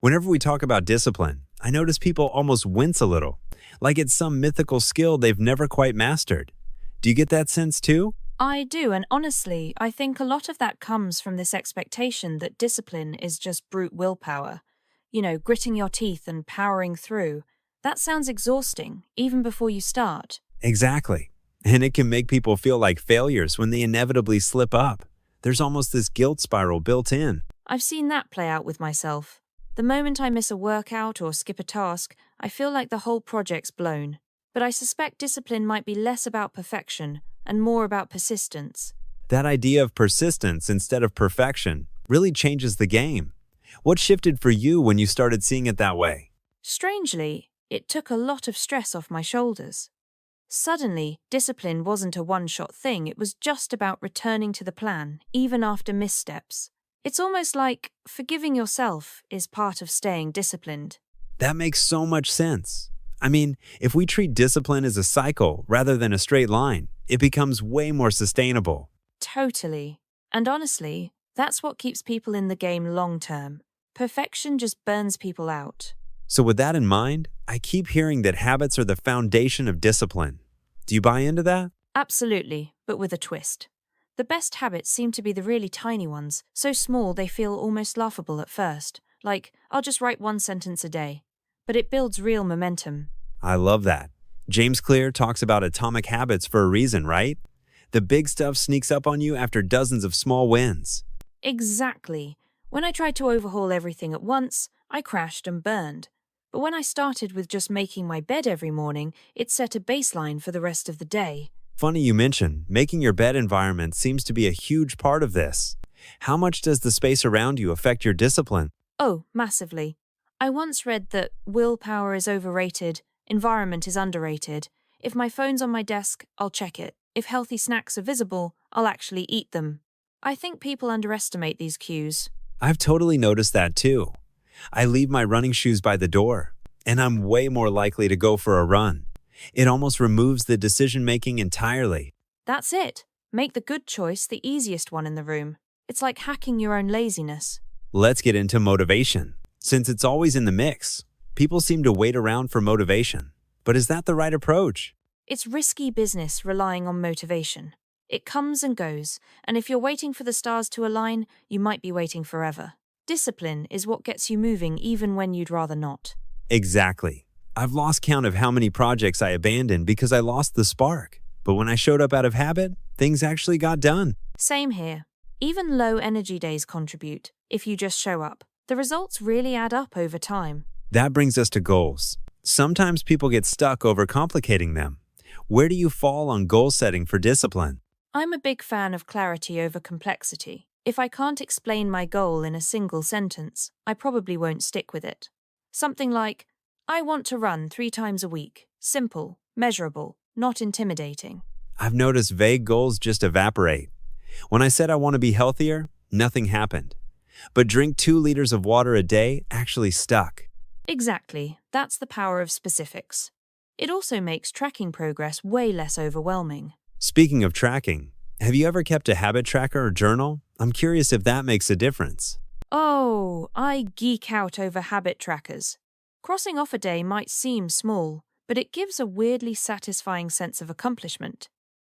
Whenever we talk about discipline, I notice people almost wince a little, like it's some mythical skill they've never quite mastered. Do you get that sense too? I do, and honestly, I think a lot of that comes from this expectation that discipline is just brute willpower. Gritting your teeth and powering through. That sounds exhausting, even before you start. Exactly. And it can make people feel like failures when they inevitably slip up. There's almost this guilt spiral built in. I've seen that play out with myself. The moment I miss a workout or skip a task, I feel like the whole project's blown. But I suspect discipline might be less about perfection and more about persistence. That idea of persistence instead of perfection really changes the game. What shifted for you when you started seeing it that way? Strangely, it took a lot of stress off my shoulders. Suddenly, discipline wasn't a one-shot thing, it was just about returning to the plan, even after missteps. It's almost like forgiving yourself is part of staying disciplined. That makes so much sense. I mean, if we treat discipline as a cycle rather than a straight line, it becomes way more sustainable. Totally. And honestly, that's what keeps people in the game long-term. Perfection just burns people out. So with that in mind, I keep hearing that habits are the foundation of discipline. Do you buy into that? Absolutely, but with a twist. The best habits seem to be the really tiny ones, so small they feel almost laughable at first. Like, I'll just write one sentence a day. But it builds real momentum. I love that. James Clear talks about atomic habits for a reason, right? The big stuff sneaks up on you after dozens of small wins. Exactly. When I tried to overhaul everything at once, I crashed and burned. But when I started with just making my bed every morning, it set a baseline for the rest of the day. Funny you mention, making your bed environment seems to be a huge part of this. How much does the space around you affect your discipline? Oh, massively. I once read that willpower is overrated, environment is underrated. If my phone's on my desk, I'll check it. If healthy snacks are visible, I'll actually eat them. I think people underestimate these cues. I've totally noticed that too. I leave my running shoes by the door, and I'm way more likely to go for a run. It almost removes the decision-making entirely. That's it. Make the good choice the easiest one in the room. It's like hacking your own laziness. Let's get into motivation. Since it's always in the mix, people seem to wait around for motivation. But is that the right approach? It's risky business relying on motivation. It comes and goes, and if you're waiting for the stars to align, you might be waiting forever. Discipline is what gets you moving even when you'd rather not. Exactly. I've lost count of how many projects I abandoned because I lost the spark. But when I showed up out of habit, things actually got done. Same here. Even low energy days contribute, if you just show up. The results really add up over time. That brings us to goals. Sometimes people get stuck overcomplicating them. Where do you fall on goal setting for discipline? I'm a big fan of clarity over complexity. If I can't explain my goal in a single sentence, I probably won't stick with it. Something like, I want to run 3 times a week. Simple, measurable, not intimidating. I've noticed vague goals just evaporate. When I said I want to be healthier, nothing happened. But drink 2 liters of water a day actually stuck. Exactly, that's the power of specifics. It also makes tracking progress way less overwhelming. Speaking of tracking, have you ever kept a habit tracker or journal? I'm curious if that makes a difference. Oh, I geek out over habit trackers. Crossing off a day might seem small, but it gives a weirdly satisfying sense of accomplishment.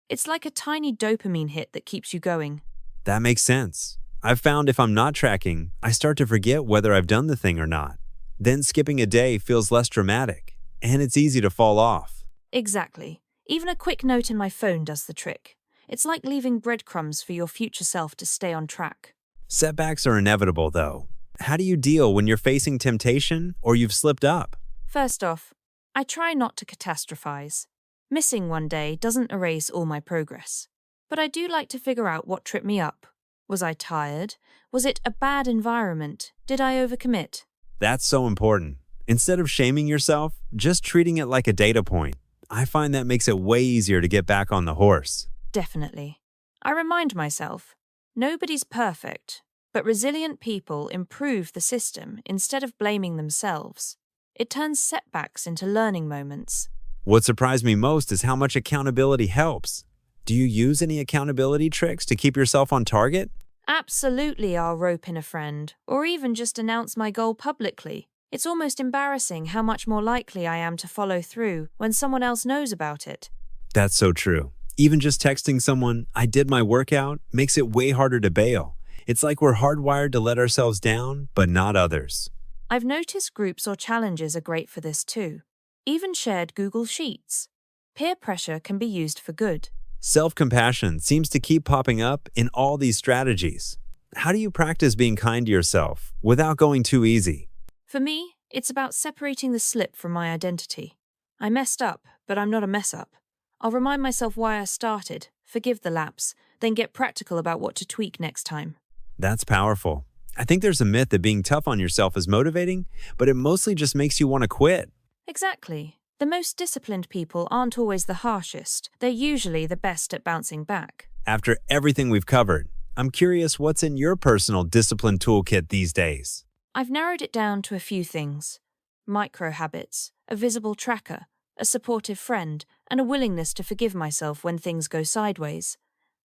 It's like a tiny dopamine hit that keeps you going. That makes sense. I've found if I'm not tracking, I start to forget whether I've done the thing or not. Then skipping a day feels less dramatic, and it's easy to fall off. Exactly. Even a quick note in my phone does the trick. It's like leaving breadcrumbs for your future self to stay on track. Setbacks are inevitable, though. How do you deal when you're facing temptation or you've slipped up? First off, I try not to catastrophize. Missing one day doesn't erase all my progress. But I do like to figure out what tripped me up. Was I tired? Was it a bad environment? Did I overcommit? That's so important. Instead of shaming yourself, just treating it like a data point. I find that makes it way easier to get back on the horse. Definitely. I remind myself, nobody's perfect, but resilient people improve the system instead of blaming themselves. It turns setbacks into learning moments. What surprised me most is how much accountability helps. Do you use any accountability tricks to keep yourself on target? Absolutely, I'll rope in a friend, or even just announce my goal publicly. It's almost embarrassing how much more likely I am to follow through when someone else knows about it. That's so true. Even just texting someone, I did my workout, makes it way harder to bail. It's like we're hardwired to let ourselves down, but not others. I've noticed groups or challenges are great for this too. Even shared Google Sheets. Peer pressure can be used for good. Self-compassion seems to keep popping up in all these strategies. How do you practice being kind to yourself without going too easy? For me, it's about separating the slip from my identity. I messed up, but I'm not a mess up. I'll remind myself why I started, forgive the lapse, then get practical about what to tweak next time. That's powerful. I think there's a myth that being tough on yourself is motivating, but it mostly just makes you want to quit. Exactly. The most disciplined people aren't always the harshest. They're usually the best at bouncing back. After everything we've covered, I'm curious what's in your personal discipline toolkit these days. I've narrowed it down to a few things. Micro habits, a visible tracker, a supportive friend, and a willingness to forgive myself when things go sideways.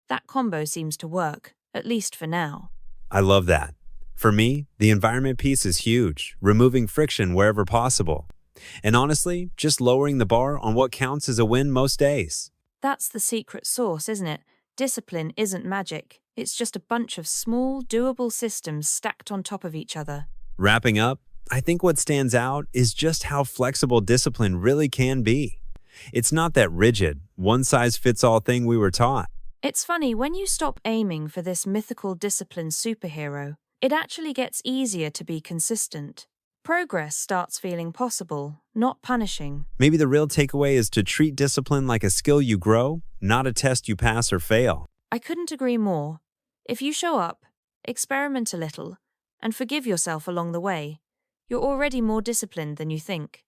That combo seems to work, at least for now. I love that. For me, the environment piece is huge, removing friction wherever possible. And honestly, just lowering the bar on what counts as a win most days. That's the secret sauce, isn't it? Discipline isn't magic. It's just a bunch of small, doable systems stacked on top of each other. Wrapping up, I think what stands out is just how flexible discipline really can be. It's not that rigid, one-size-fits-all thing we were taught. It's funny, when you stop aiming for this mythical discipline superhero, it actually gets easier to be consistent. Progress starts feeling possible, not punishing. Maybe the real takeaway is to treat discipline like a skill you grow, not a test you pass or fail. I couldn't agree more. If you show up, experiment a little, and forgive yourself along the way, you're already more disciplined than you think.